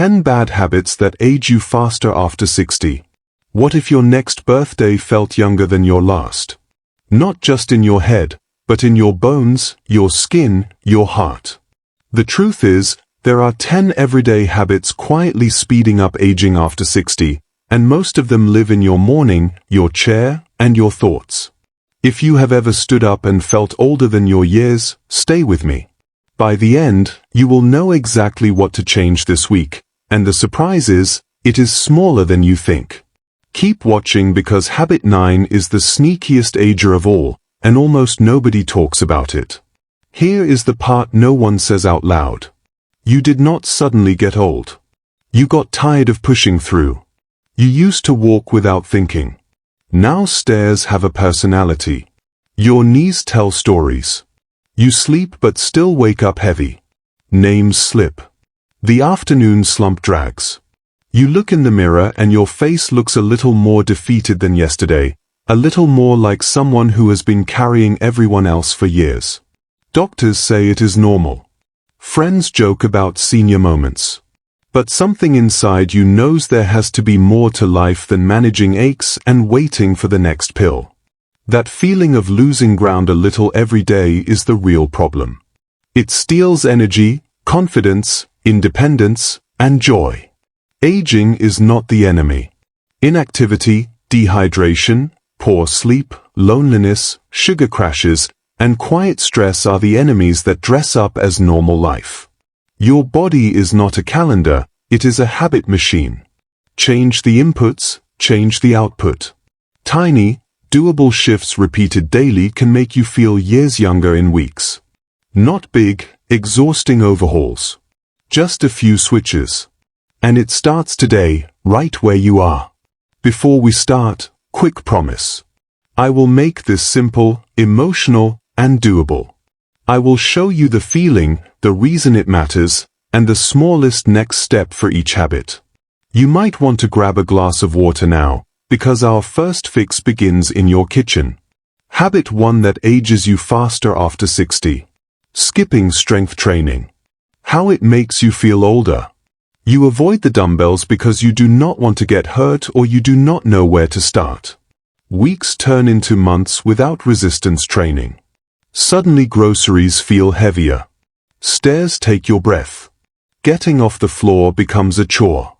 10 bad habits that age you faster after 60. What if your next birthday felt younger than your last? Not just in your head, but in your bones, your skin, your heart. The truth is, there are 10 everyday habits quietly speeding up aging after 60, and most of them live in your morning, your chair, and your thoughts. If you have ever stood up and felt older than your years, stay with me. By the end, you will know exactly what to change this week, and the surprise is, it is smaller than you think. Keep watching because habit 9 is the sneakiest ager of all, and almost nobody talks about it. Here is the part no one says out loud. You did not suddenly get old. You got tired of pushing through. You used to walk without thinking. Now stairs have a personality. Your knees tell stories. You sleep but still wake up heavy. Names slip. The afternoon slump drags. You look in the mirror and your face looks a little more defeated than yesterday, a little more like someone who has been carrying everyone else for years. Doctors say it is normal. Friends joke about senior moments. But something inside you knows there has to be more to life than managing aches and waiting for the next pill. That feeling of losing ground a little every day is the real problem. It steals energy, confidence, independence, and joy. Aging is not the enemy. Inactivity, dehydration, poor sleep, loneliness, sugar crashes, and quiet stress are the enemies that dress up as normal life. Your body is not a calendar, it is a habit machine. Change the inputs, change the output. Tiny, doable shifts repeated daily can make you feel years younger in weeks. Not big, exhausting overhauls. Just a few switches. And it starts today, right where you are. Before we start, quick promise. I will make this simple, emotional, and doable. I will show you the feeling, the reason it matters, and the smallest next step for each habit. You might want to grab a glass of water now, because our first fix begins in your kitchen. Habit 1 that ages you faster after 60. Skipping strength training. How it makes you feel older. You avoid the dumbbells because you do not want to get hurt or you do not know where to start. Weeks turn into months without resistance training. Suddenly groceries feel heavier. Stairs take your breath. Getting off the floor becomes a chore.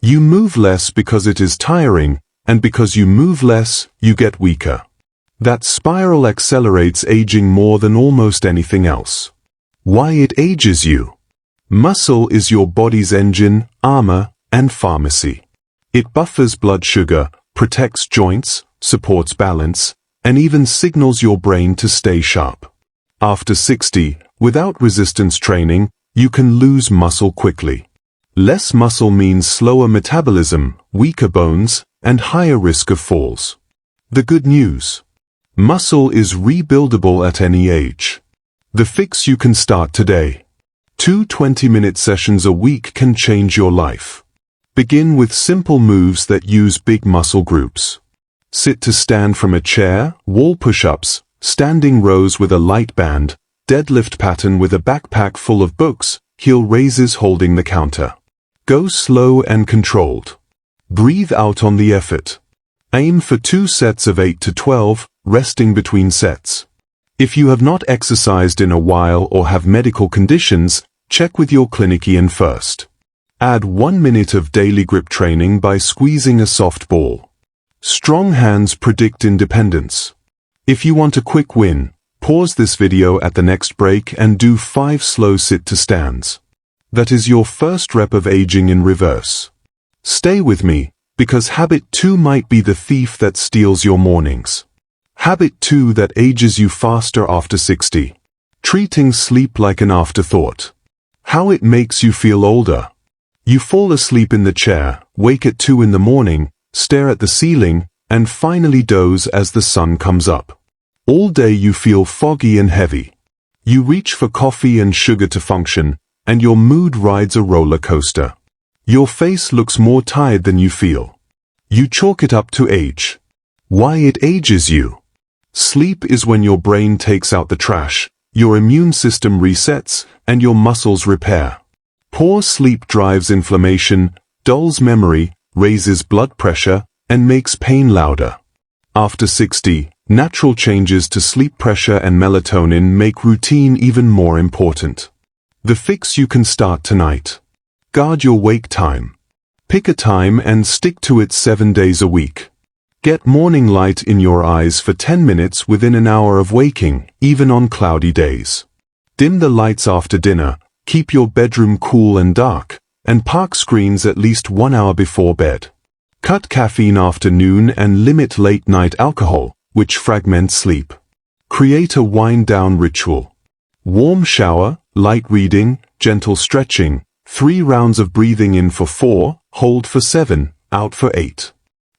You move less because it is tiring, and because you move less, you get weaker. That spiral accelerates aging more than almost anything else. Why it ages you? Muscle is your body's engine, armor, and pharmacy. It buffers blood sugar, protects joints, supports balance, and even signals your brain to stay sharp. After 60, without resistance training, you can lose muscle quickly. Less muscle means slower metabolism, weaker bones, and higher risk of falls. The good news. Muscle is rebuildable at any age. The fix you can start today. 2 20-minute sessions a week can change your life. Begin with simple moves that use big muscle groups. Sit to stand from a chair, wall push-ups, standing rows with a light band, deadlift pattern with a backpack full of books, heel raises holding the counter. Go slow and controlled. Breathe out on the effort. Aim for 2 sets of 8 to 12, resting between sets. If you have not exercised in a while or have medical conditions, check with your clinician first. Add 1 minute of daily grip training by squeezing a soft ball. Strong hands predict independence. If you want a quick win, pause this video at the next break and do 5 slow sit-to-stands. That is your first rep of aging in reverse. Stay with me, because habit 2 might be the thief that steals your mornings. Habit 2 that ages you faster after 60. Treating sleep like an afterthought. How it makes you feel older. You fall asleep in the chair, wake at 2 in the morning, stare at the ceiling, and finally doze as the sun comes up. All day you feel foggy and heavy. You reach for coffee and sugar to function, and your mood rides a roller coaster. Your face looks more tired than you feel. You chalk it up to age. Why it ages you? Sleep is when your brain takes out the trash, your immune system resets, and your muscles repair. Poor sleep drives inflammation, dulls memory, raises blood pressure, and makes pain louder. After 60, natural changes to sleep pressure and melatonin make routine even more important. The fix you can start tonight. Guard your wake time. Pick a time and stick to it 7 days a week. Get morning light in your eyes for 10 minutes within an hour of waking, even on cloudy days. Dim the lights after dinner, keep your bedroom cool and dark, and park screens at least 1 hour before bed. Cut caffeine after noon and limit late-night alcohol, which fragments sleep. Create a wind-down ritual. Warm shower, light reading, gentle stretching, 3 rounds of breathing in for 4, hold for 7, out for 8.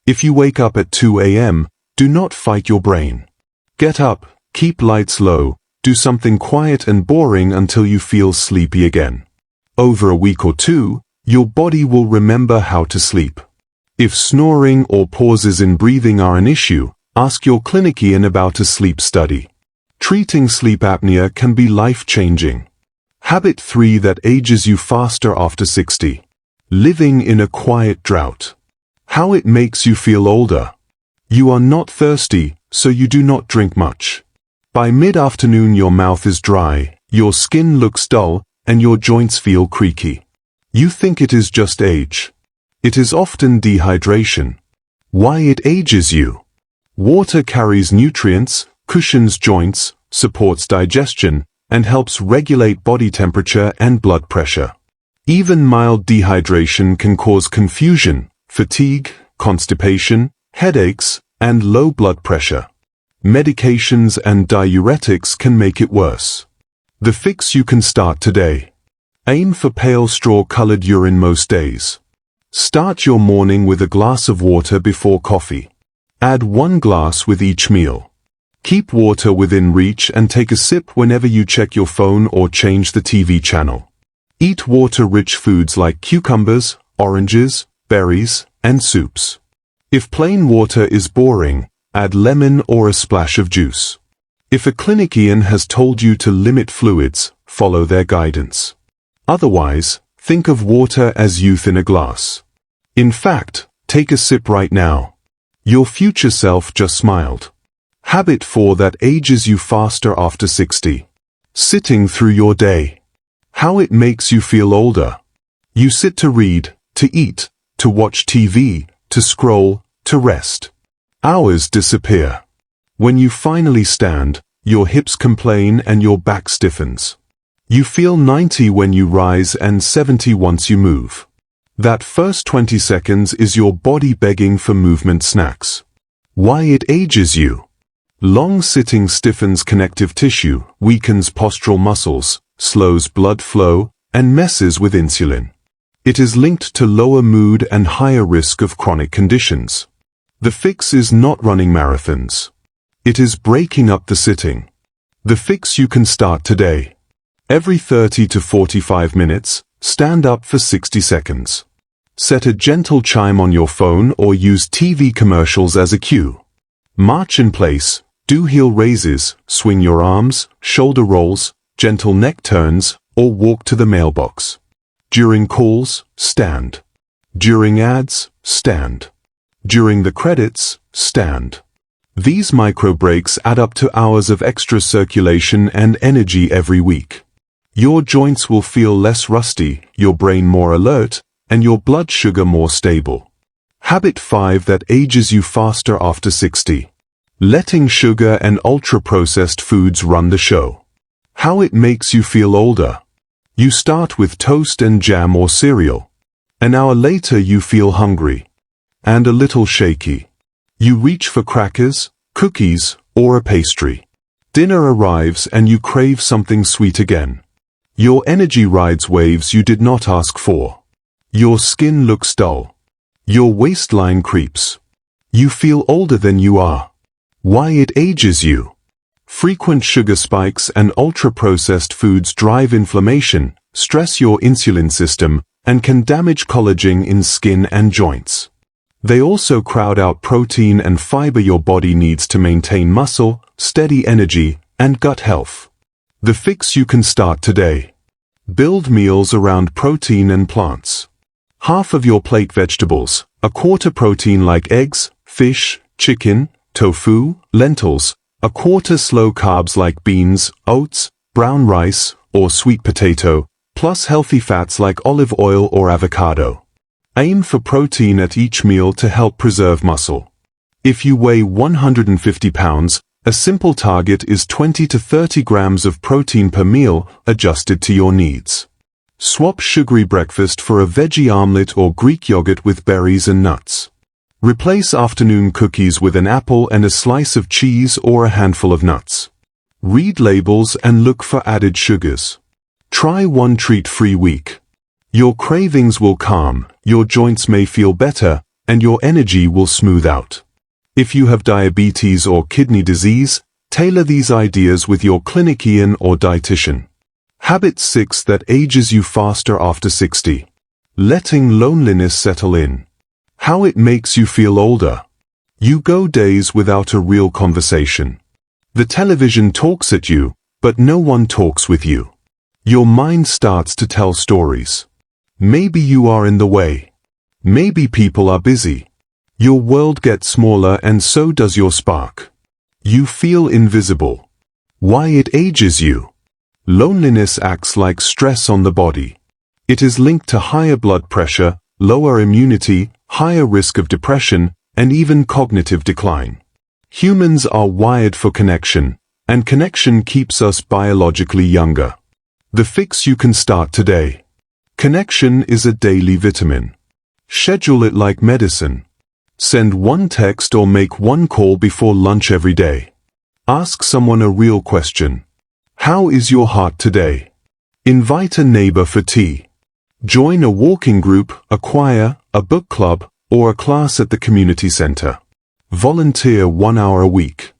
If you wake up at 2 a.m., do not fight your brain. Get up, keep lights low, do something quiet and boring until you feel sleepy again. Over a week or 2, your body will remember how to sleep. If snoring or pauses in breathing are an issue, ask your clinician about a sleep study. Treating sleep apnea can be life-changing. Habit 3 that ages you faster after 60. Living in a quiet drought. How it makes you feel older. You are not thirsty, so you do not drink much. By mid-afternoon your mouth is dry, your skin looks dull, and your joints feel creaky. You think it is just age. It is often dehydration. Why it ages you? Water carries nutrients, cushions joints, supports digestion, and helps regulate body temperature and blood pressure. Even mild dehydration can cause confusion, fatigue, constipation, headaches, and low blood pressure. Medications and diuretics can make it worse. The fix you can start today. Aim for pale straw-colored urine most days. Start your morning with a glass of water before coffee. Add 1 glass with each meal. Keep water within reach and take a sip whenever you check your phone or change the TV channel. Eat water-rich foods like cucumbers, oranges, berries, and soups. If plain water is boring, add lemon or a splash of juice. If a clinician has told you to limit fluids, follow their guidance. Otherwise, think of water as youth in a glass. In fact, take a sip right now. Your future self just smiled. Habit 4 that ages you faster after 60. Sitting through your day. How it makes you feel older. You sit to read, to eat, to watch TV, to scroll, to rest. Hours disappear. When you finally stand, your hips complain and your back stiffens. You feel 90 when you rise and 70 once you move. That first 20 seconds is your body begging for movement snacks. Why it ages you. Long sitting stiffens connective tissue, weakens postural muscles, slows blood flow, and messes with insulin. It is linked to lower mood and higher risk of chronic conditions. The fix is not running marathons. It is breaking up the sitting. The fix you can start today. Every 30 to 45 minutes, stand up for 60 seconds. Set a gentle chime on your phone or use TV commercials as a cue. March in place, do heel raises, swing your arms, shoulder rolls, gentle neck turns, or walk to the mailbox. During calls, stand. During ads, stand. During the credits, stand. These micro breaks add up to hours of extra circulation and energy every week. Your joints will feel less rusty, your brain more alert, and your blood sugar more stable. Habit 5 that ages you faster after 60. Letting sugar and ultra-processed foods run the show. How it makes you feel older. You start with toast and jam or cereal. An hour later you feel hungry. And a little shaky. You reach for crackers, cookies, or a pastry. Dinner arrives and you crave something sweet again. Your energy rides waves you did not ask for. Your skin looks dull. Your waistline creeps. You feel older than you are. Why it ages you. Frequent sugar spikes and ultra-processed foods drive inflammation, stress your insulin system, and can damage collagen in skin and joints. They also crowd out protein and fiber your body needs to maintain muscle, steady energy, and gut health. The fix you can start today. Build meals around protein and plants. Half of your plate vegetables, a quarter protein like eggs, fish, chicken, tofu, lentils, a quarter slow carbs like beans, oats, brown rice, or sweet potato, plus healthy fats like olive oil or avocado. Aim for protein at each meal to help preserve muscle. If you weigh 150 pounds, a simple target is 20 to 30 grams of protein per meal, adjusted to your needs. Swap sugary breakfast for a veggie omelette or Greek yogurt with berries and nuts. Replace afternoon cookies with an apple and a slice of cheese or a handful of nuts. Read labels and look for added sugars. Try one treat-free week. Your cravings will calm, your joints may feel better, and your energy will smooth out. If you have diabetes or kidney disease, tailor these ideas with your clinician or dietitian. Habit 6 that ages you faster after 60. Letting loneliness settle in. How it makes you feel older. You go days without a real conversation. The television talks at you, but no one talks with you. Your mind starts to tell stories. Maybe you are in the way. Maybe people are busy. Your world gets smaller and so does your spark. You feel invisible. Why it ages you? Loneliness acts like stress on the body. It is linked to higher blood pressure, lower immunity, higher risk of depression, and even cognitive decline. Humans are wired for connection, and connection keeps us biologically younger. The fix you can start today. Connection is a daily vitamin. Schedule it like medicine. Send one text or make one call before lunch every day. Ask someone a real question. How is your heart today? Invite a neighbor for tea. Join a walking group, a choir, a book club, or a class at the community center. Volunteer 1 hour a week.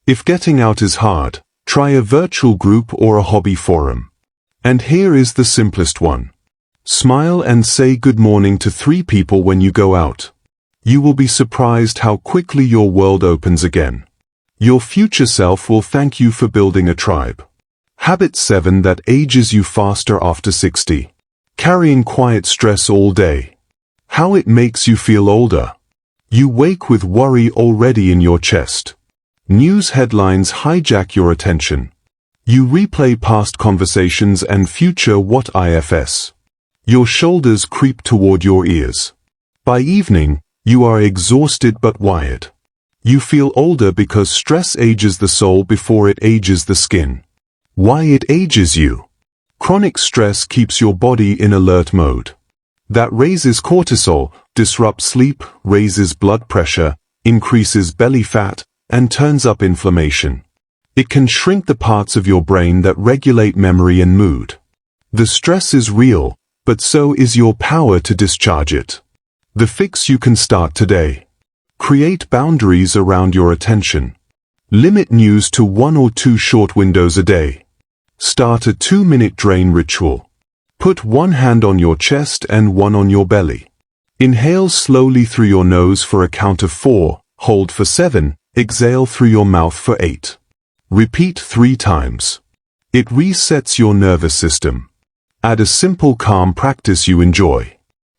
If getting out is hard, try a virtual group or a hobby forum. And here is the simplest one. Smile and say good morning to 3 people when you go out. You will be surprised how quickly your world opens again. Your future self will thank you for building a tribe. Habit 7 that ages you faster after 60. Carrying quiet stress all day. How it makes you feel older. You wake with worry already in your chest. News headlines hijack your attention. You replay past conversations and future what ifs. Your shoulders creep toward your ears. By evening, you are exhausted but wired. You feel older because stress ages the soul before it ages the skin. Why it ages you? Chronic stress keeps your body in alert mode. That raises cortisol, disrupts sleep, raises blood pressure, increases belly fat, and turns up inflammation. It can shrink the parts of your brain that regulate memory and mood. The stress is real, but so is your power to discharge it. The fix you can start today. Create boundaries around your attention. Limit news to 1 or 2 short windows a day. Start a 2-minute drain ritual. Put one hand on your chest and one on your belly. Inhale slowly through your nose for a count of 4, hold for 7, exhale through your mouth for 8. Repeat 3 times. It resets your nervous system. Add a simple calm practice you enjoy.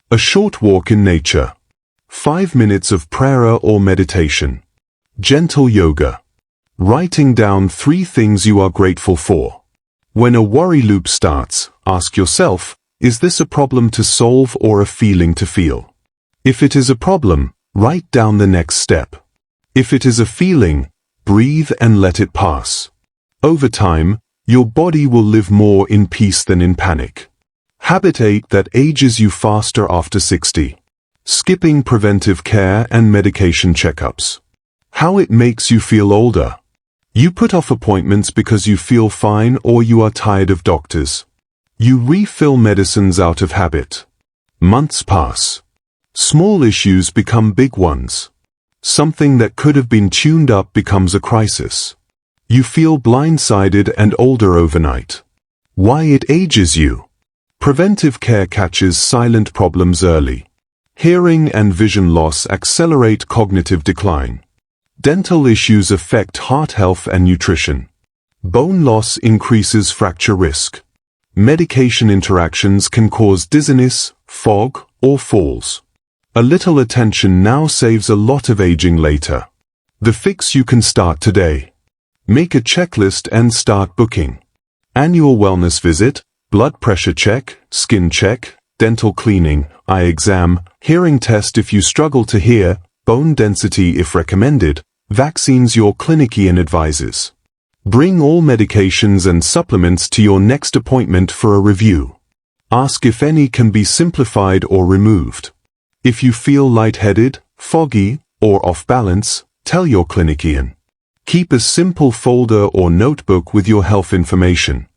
A short walk in nature. 5 minutes of prayer or meditation. Gentle yoga. Writing down 3 things you are grateful for. When a worry loop starts, ask yourself, is this a problem to solve or a feeling to feel? If it is a problem, write down the next step. If it is a feeling, breathe and let it pass. Over time, your body will live more in peace than in panic. Habit 8 that ages you faster after 60. Skipping preventive care and medication checkups. How it makes you feel older. You put off appointments because you feel fine or you are tired of doctors. You refill medicines out of habit. Months pass. Small issues become big ones. Something that could have been tuned up becomes a crisis. You feel blindsided and older overnight. Why it ages you? Preventive care catches silent problems early. Hearing and vision loss accelerate cognitive decline. Dental issues affect heart health and nutrition. Bone loss increases fracture risk. Medication interactions can cause dizziness, fog, or falls. A little attention now saves a lot of aging later. The fix you can start today. Make a checklist and start booking. Annual wellness visit, blood pressure check, skin check, dental cleaning, eye exam, hearing test if you struggle to hear, bone density if recommended, vaccines your clinician advises. Bring all medications and supplements to your next appointment for a review. Ask if any can be simplified or removed. If you feel lightheaded, foggy, or off balance, tell your clinician. Keep a simple folder or notebook with your health information.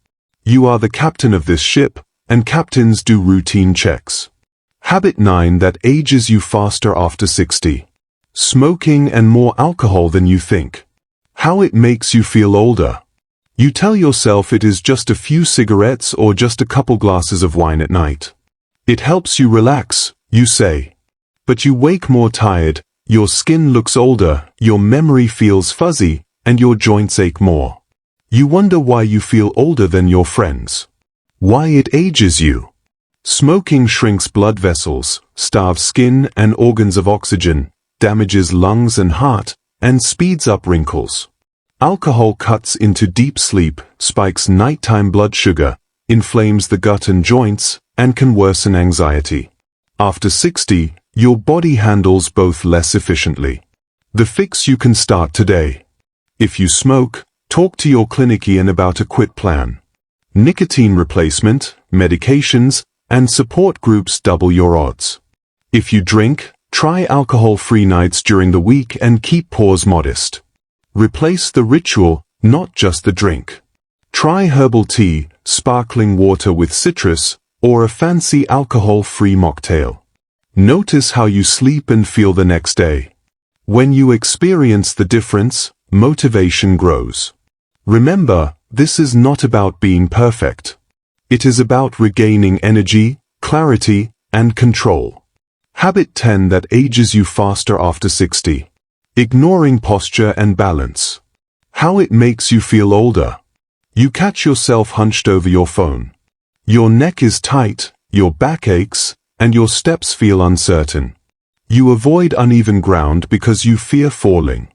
You are the captain of this ship, and captains do routine checks. Habit 9 that ages you faster after 60. Smoking and more alcohol than you think. How it makes you feel older. You tell yourself it is just a few cigarettes or just a couple glasses of wine at night. It helps you relax, you say. But you wake more tired, your skin looks older, your memory feels fuzzy, and your joints ache more. You wonder why you feel older than your friends. Why it ages you. Smoking shrinks blood vessels, starves skin and organs of oxygen, damages lungs and heart, and speeds up wrinkles. Alcohol cuts into deep sleep, spikes nighttime blood sugar, inflames the gut and joints, and can worsen anxiety. After 60, your body handles both less efficiently. The fix you can start today. If you smoke, talk to your clinician about a quit plan. Nicotine replacement, medications, and support groups double your odds. If you drink, try alcohol-free nights during the week and keep pause modest. Replace the ritual, not just the drink. Try herbal tea, sparkling water with citrus, or a fancy alcohol-free mocktail. Notice how you sleep and feel the next day. When you experience the difference, motivation grows. Remember, this is not about being perfect. It is about regaining energy, clarity, and control. Habit 10 that ages you faster after 60. Ignoring posture and balance. How it makes you feel older. You catch yourself hunched over your phone. Your neck is tight, your back aches, and your steps feel uncertain. You avoid uneven ground because you fear falling.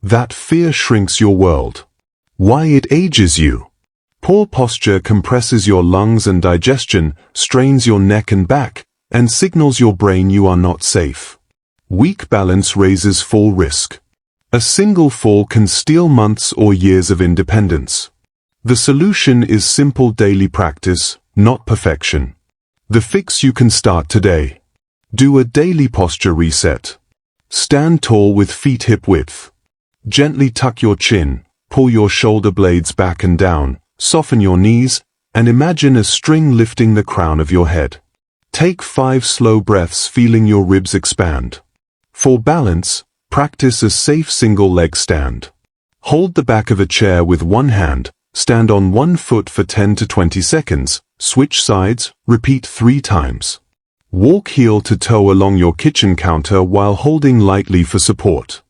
That fear shrinks your world. Why it ages you. Poor posture compresses your lungs and digestion, strains your neck and back, and signals your brain you are not safe. Weak balance raises fall risk. A single fall can steal months or years of independence. The solution is simple daily practice, not perfection. The fix you can start today. Do a daily posture reset. Stand tall with feet hip width. Gently tuck your chin, pull your shoulder blades back and down, soften your knees, and imagine a string lifting the crown of your head. Take 5 slow breaths feeling your ribs expand. For balance, practice a safe single leg stand. Hold the back of a chair with one hand, stand on one foot for 10 to 20 seconds, switch sides, repeat 3 times. Walk heel to toe along your kitchen counter while holding lightly for support.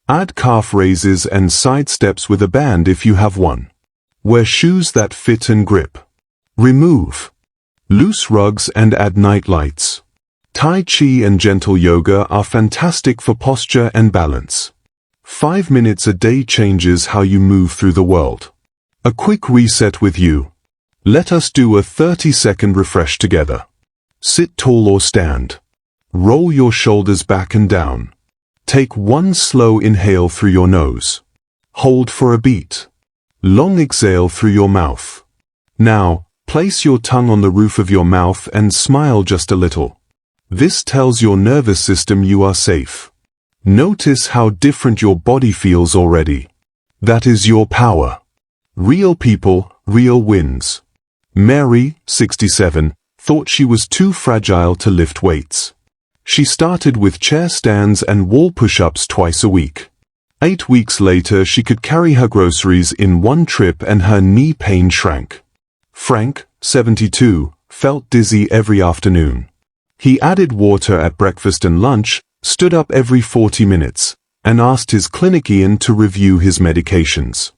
Add calf raises and side steps with a band if you have one. Wear shoes that fit and grip. Remove loose rugs and add night lights. Tai Chi and gentle yoga are fantastic for posture and balance. 5 minutes a day changes how you move through the world. A quick reset with you. Let us do a 30-second refresh together. Sit tall or stand. Roll your shoulders back and down. Take one slow inhale through your nose. Hold for a beat. Long exhale through your mouth. Now, place your tongue on the roof of your mouth and smile just a little. This tells your nervous system you are safe. Notice how different your body feels already. That is your power. Real people, real wins. Mary, 67, thought she was too fragile to lift weights. She started with chair stands and wall push-ups twice a week. 8 weeks later she could carry her groceries in one trip and her knee pain shrank. Frank, 72, felt dizzy every afternoon. He added water at breakfast and lunch, stood up every 40 minutes, and asked his clinician to review his medications.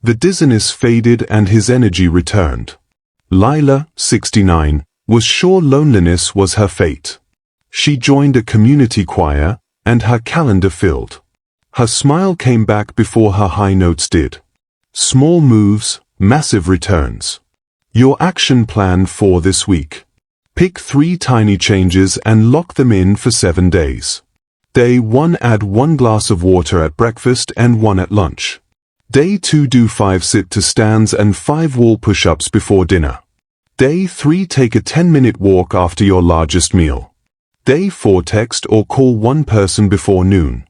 The dizziness faded and his energy returned. Lila, 69, was sure loneliness was her fate. She joined a community choir, and her calendar filled. Her smile came back before her high notes did. Small moves, massive returns. Your action plan for this week. Pick 3 tiny changes and lock them in for 7 days. Day 1, add 1 glass of water at breakfast and 1 at lunch. Day 2, do 5 sit-to-stands and 5 wall push-ups before dinner. Day 3, take a 10-minute walk after your largest meal. Day 4, text or call 1 person before noon.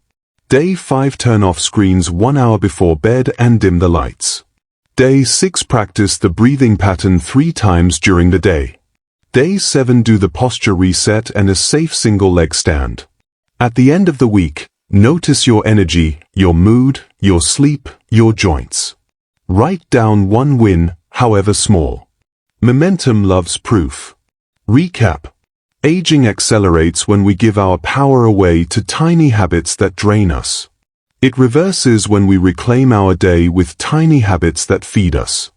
Day 5, turn off screens 1 hour before bed and dim the lights. Day 6, practice the breathing pattern 3 times during the day. Day 7, do the posture reset and a safe single leg stand. At the end of the week, notice your energy, your mood, your sleep, your joints. Write down 1 win, however small. Momentum loves proof. Recap. Aging accelerates when we give our power away to tiny habits that drain us. It reverses when we reclaim our day with tiny habits that feed us.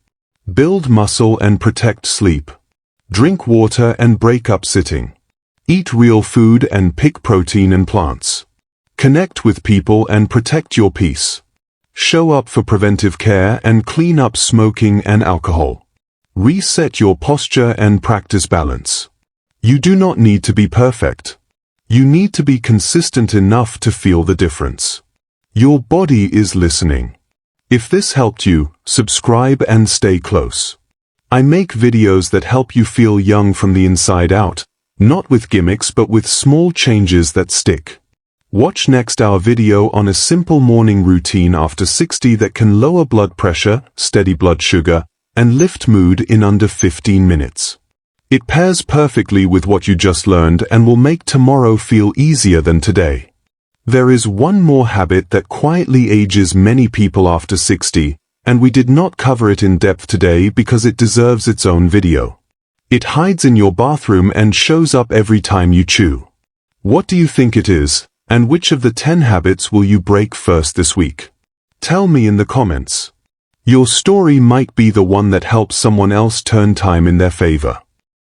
Build muscle and protect sleep. Drink water and break up sitting. Eat real food and pick protein and plants. Connect with people and protect your peace. Show up for preventive care and clean up smoking and alcohol. Reset your posture and practice balance. You do not need to be perfect. You need to be consistent enough to feel the difference. Your body is listening. If this helped you, subscribe and stay close. I make videos that help you feel young from the inside out, not with gimmicks but with small changes that stick. Watch next our video on a simple morning routine after 60 that can lower blood pressure, steady blood sugar, and lift mood in under 15 minutes. It pairs perfectly with what you just learned and will make tomorrow feel easier than today. There is one more habit that quietly ages many people after 60, and we did not cover it in depth today because it deserves its own video. It hides in your bathroom and shows up every time you chew. What do you think it is, and which of the 10 habits will you break first this week? Tell me in the comments. Your story might be the one that helps someone else turn time in their favor.